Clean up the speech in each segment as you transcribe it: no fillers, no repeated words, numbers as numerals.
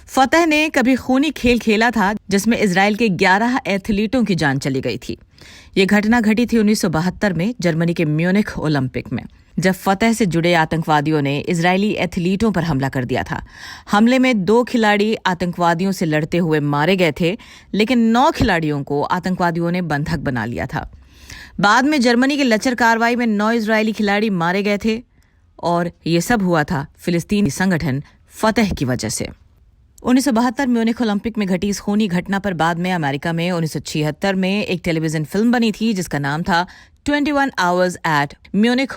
फतह ने कभी खूनी खेल खेला था जिसमें इजराइल के 11 एथलीटों की जान चली गई थी। ये घटना घटी थी 1972 में जर्मनी के म्यूनिख ओलंपिक में, जब फतह से जुड़े आतंकवादियों ने इजरायली एथलीटों पर हमला कर दिया था। हमले में 2 खिलाड़ी आतंकवादियों से लड़ते हुए मारे गए थे, लेकिन 9 खिलाड़ियों को आतंकवादियों ने बंधक बना लिया था। बाद में जर्मनी की लचर कार्रवाई में 9 इजरायली खिलाड़ी मारे गए थे और ये सब हुआ था फिलिस्तीनी संगठन फतह की वजह से। 1972 म्यूनिख ओलंपिक में घटी इस खूनी घटना पर बाद में अमेरिका में 1976 में एक टेलीविजन फिल्म बनी थी जिसका नाम था 21 आवर्स एट म्यूनिख।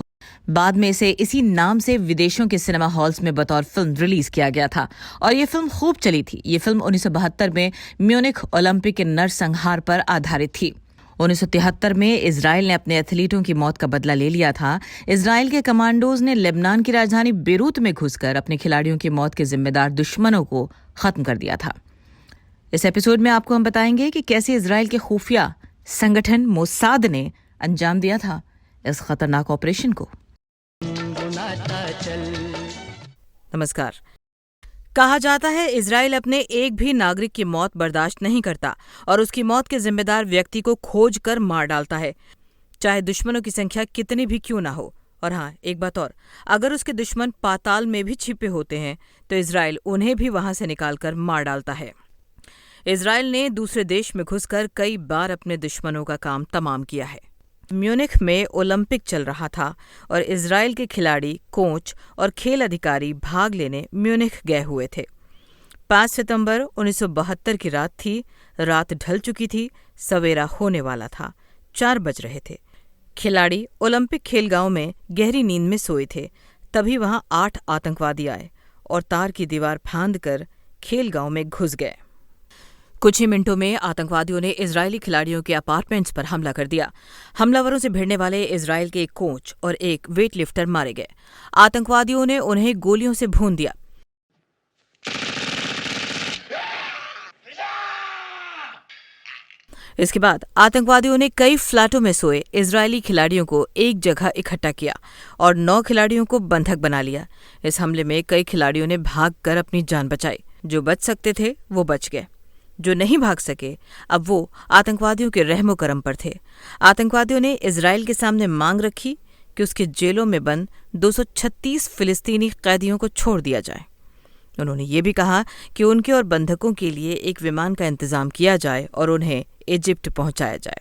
बाद में इसे इसी नाम से विदेशों के सिनेमा हॉल्स में बतौर फिल्म रिलीज किया गया था और ये फिल्म खूब चली थी। ये फिल्म 1972 में म्यूनिख ओलंपिक के नरसंहार पर आधारित थी। 1973 में इजराइल ने अपने एथलीटों की मौत का बदला ले लिया था। इजराइल के कमांडोज ने लेबनान की राजधानी बेरूत में घुसकर अपने खिलाड़ियों की मौत के जिम्मेदार दुश्मनों को खत्म कर दिया था। इस एपिसोड में आपको हम बताएंगे कि कैसे इजराइल के खुफिया संगठन मोसाद ने अंजाम दिया था इस खतरनाक ऑपरेशन को। नमस्कार। कहा जाता है इजराइल अपने एक भी नागरिक की मौत बर्दाश्त नहीं करता और उसकी मौत के जिम्मेदार व्यक्ति को खोज कर मार डालता है, चाहे दुश्मनों की संख्या कितनी भी क्यों ना हो। और हाँ, एक बात और, अगर उसके दुश्मन पाताल में भी छिपे होते हैं तो इजराइल उन्हें भी वहां से निकालकर मार डालता है। इजराइल ने दूसरे देश में घुसकर कई बार अपने दुश्मनों का काम तमाम किया है। म्यूनिख में ओलंपिक चल रहा था और इजराइल के खिलाड़ी, कोच और खेल अधिकारी भाग लेने म्यूनिख गए हुए थे। 5 सितंबर 1972 की रात थी। रात ढल चुकी थी, सवेरा होने वाला था, 4 बज रहे थे। खिलाड़ी ओलंपिक खेलगांव में गहरी नींद में सोए थे। तभी वहां 8 आतंकवादी आए और तार की दीवार फांदकर खेलगांव में घुस गए। कुछ ही मिनटों में आतंकवादियों ने इजरायली खिलाड़ियों के अपार्टमेंट्स पर हमला कर दिया। हमलावरों से भिड़ने वाले इजराइल के एक कोच और एक वेट लिफ्टर मारे गए। आतंकवादियों ने उन्हें गोलियों से भून दिया। इसके बाद आतंकवादियों ने कई फ्लैटों में सोए इजरायली खिलाड़ियों को एक जगह इकट्ठा किया और 9 खिलाड़ियों को बंधक बना लिया। इस हमले में कई खिलाड़ियों ने भागकर अपनी जान बचाई। जो बच सकते थे वो बच गए, जो नहीं भाग सके अब वो आतंकवादियों के रहमो करम पर थे। आतंकवादियों ने इजराइल के सामने मांग रखी कि उसके जेलों में बंद 236 फिलिस्तीनी कैदियों को छोड़ दिया जाए। उन्होंने ये भी कहा कि उनके और बंधकों के लिए एक विमान का इंतजाम किया जाए और उन्हें इजिप्ट पहुंचाया जाए।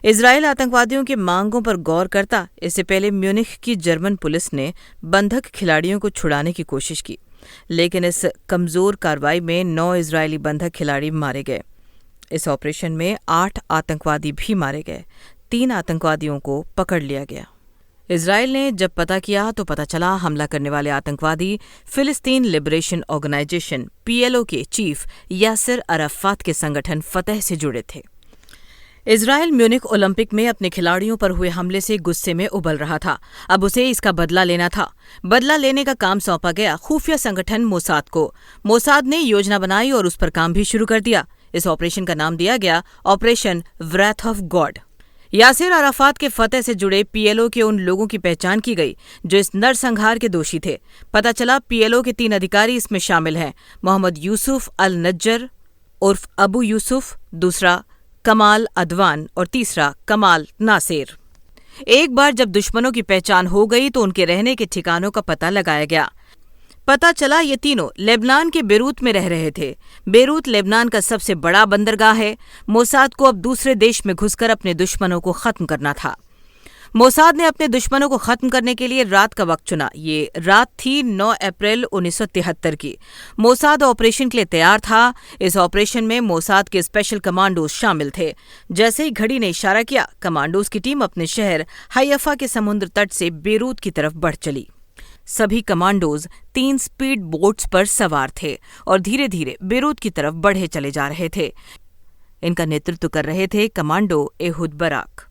इजराइल आतंकवादियों की मांगों पर गौर करता। इससे पहले म्यूनिख की जर्मन पुलिस ने बंधक खिलाड़ियों को छुड़ाने की कोशिश की, लेकिन इस कमजोर कार्रवाई में 9 इजरायली बंधक खिलाड़ी मारे गए। इस ऑपरेशन में 8 आतंकवादी भी मारे गए। 3 आतंकवादियों को पकड़ लिया गया। इजराइल ने जब पता किया तो पता चला हमला करने वाले आतंकवादी फिलिस्तीन लिबरेशन ऑर्गेनाइजेशन PLO के चीफ यासिर अराफात के संगठन फतह से जुड़े थे। इजराइल म्यूनिख ओलंपिक में अपने खिलाड़ियों पर हुए हमले से गुस्से में उबल रहा था। अब उसे इसका बदला लेना था। बदला लेने का काम सौंपा गया खुफिया संगठन मोसाद को। मोसाद ने योजना बनाई और उस पर काम भी शुरू कर दिया। इस ऑपरेशन का नाम दिया गया operation wrath of God. Yasser Arafat के फतह से जुड़े PLO के उन लोगों की पहचान की गई जो इस नरसंहार के दोषी थे। पता चला PLO के 3 अधिकारी इसमें शामिल हैं। मोहम्मद यूसुफ अल नज्जर उर्फ अबू यूसुफ, दूसरा कमाल अदवान और तीसरा कमाल नासिर। एक बार जब दुश्मनों की पहचान हो गई तो उनके रहने के ठिकानों का पता लगाया गया। पता चला ये तीनों लेबनान के बेरूत में रह रहे थे। बेरूत लेबनान का सबसे बड़ा बंदरगाह है। मोसाद को अब दूसरे देश में घुसकर अपने दुश्मनों को खत्म करना था। मोसाद ने अपने दुश्मनों को खत्म करने के लिए रात का वक्त चुना। ये रात थी 9 अप्रैल 1973 की। मोसाद ऑपरेशन के लिए तैयार था। इस ऑपरेशन में मोसाद के स्पेशल कमांडोज शामिल थे। जैसे ही घड़ी ने इशारा किया, कमांडोज की टीम अपने शहर हाइफा के समुद्र तट से बेरूत की तरफ बढ़ चली। सभी कमांडोज 3 स्पीड बोट्स पर सवार थे और धीरे धीरे बेरूत की तरफ बढ़े चले जा रहे थे। इनका नेतृत्व कर रहे थे कमांडो एहुद बराक।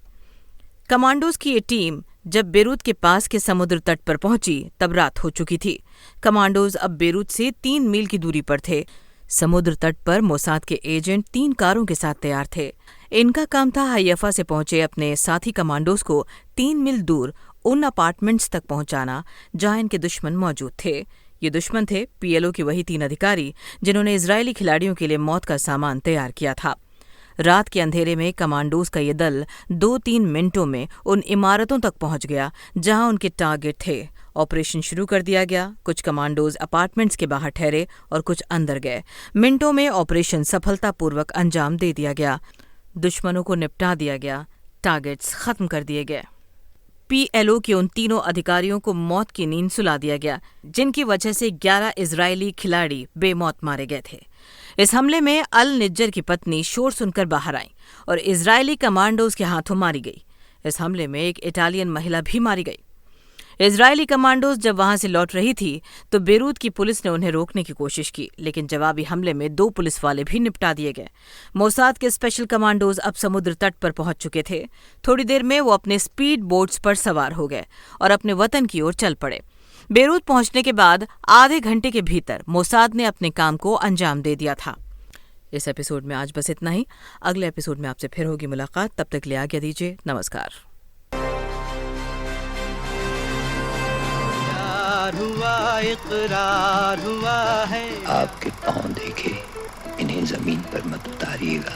कमांडोज की ये टीम जब बेरूत के पास के समुद्र तट पर पहुंची तब रात हो चुकी थी। कमांडोज अब बेरूत से 3 मील की दूरी पर थे। समुद्र तट पर मोसाद के एजेंट 3 कारों के साथ तैयार थे। इनका काम था हाइफा से पहुंचे अपने साथी कमांडोज को 3 मील दूर उन अपार्टमेंट्स तक पहुंचाना जहां इनके दुश्मन मौजूद थे। ये दुश्मन थे पीएलओ के वही 3 अधिकारी जिन्होंने इजरायली खिलाड़ियों के लिए मौत का सामान तैयार किया था। रात के अंधेरे में कमांडोज का ये दल 2-3 मिनटों में उन इमारतों तक पहुंच गया जहां उनके टारगेट थे। ऑपरेशन शुरू कर दिया गया। कुछ कमांडोज अपार्टमेंट्स के बाहर ठहरे और कुछ अंदर गए। मिनटों में ऑपरेशन सफलतापूर्वक अंजाम दे दिया गया। दुश्मनों को निपटा दिया गया। टारगेट्स खत्म कर दिए गए। पीएलओ के उन तीनों अधिकारियों को मौत की नींद सुला दिया गया जिनकी वजह से 11 इजरायली खिलाड़ी बेमौत मारे गए थे। इस हमले में अल निज्जर की पत्नी शोर सुनकर बाहर आई और इजरायली कमांडोज के हाथों मारी गई। इस हमले में एक इटालियन महिला भी मारी गई। इजरायली कमांडोज जब वहां से लौट रही थी तो बेरूत की पुलिस ने उन्हें रोकने की कोशिश की, लेकिन जवाबी हमले में 2 पुलिस वाले भी निपटा दिए गए। मोसाद के स्पेशल कमांडोज अब समुद्र तट पर पहुंच चुके थे। थोड़ी देर में वो अपने स्पीड बोट्स पर सवार हो गए और अपने वतन की ओर चल पड़े। बेरूत पहुंचने के बाद आधे घंटे के भीतर मोसाद ने अपने काम को अंजाम दे दिया था। इस एपिसोड में आज बस इतना ही। अगले एपिसोड में आपसे फिर होगी मुलाकात। तब तक के लिए आज्ञा दीजिए। नमस्कार। हुआ इकरार हुआ है। आपके पाँव देखे, इन्हें जमीन पर मत उतारिएगा,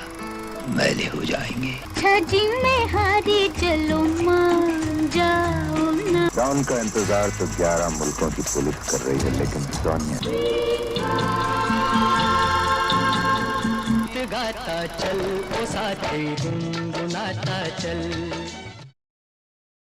मैले हो जाएंगे। छजी में हारी चलो मान जाओ ना। डॉन का इंतजार तो 11 मुल्कों की पुलिस कर रही है, लेकिन सोनिया गाता चल ओ साथी गुनगुनाता चल।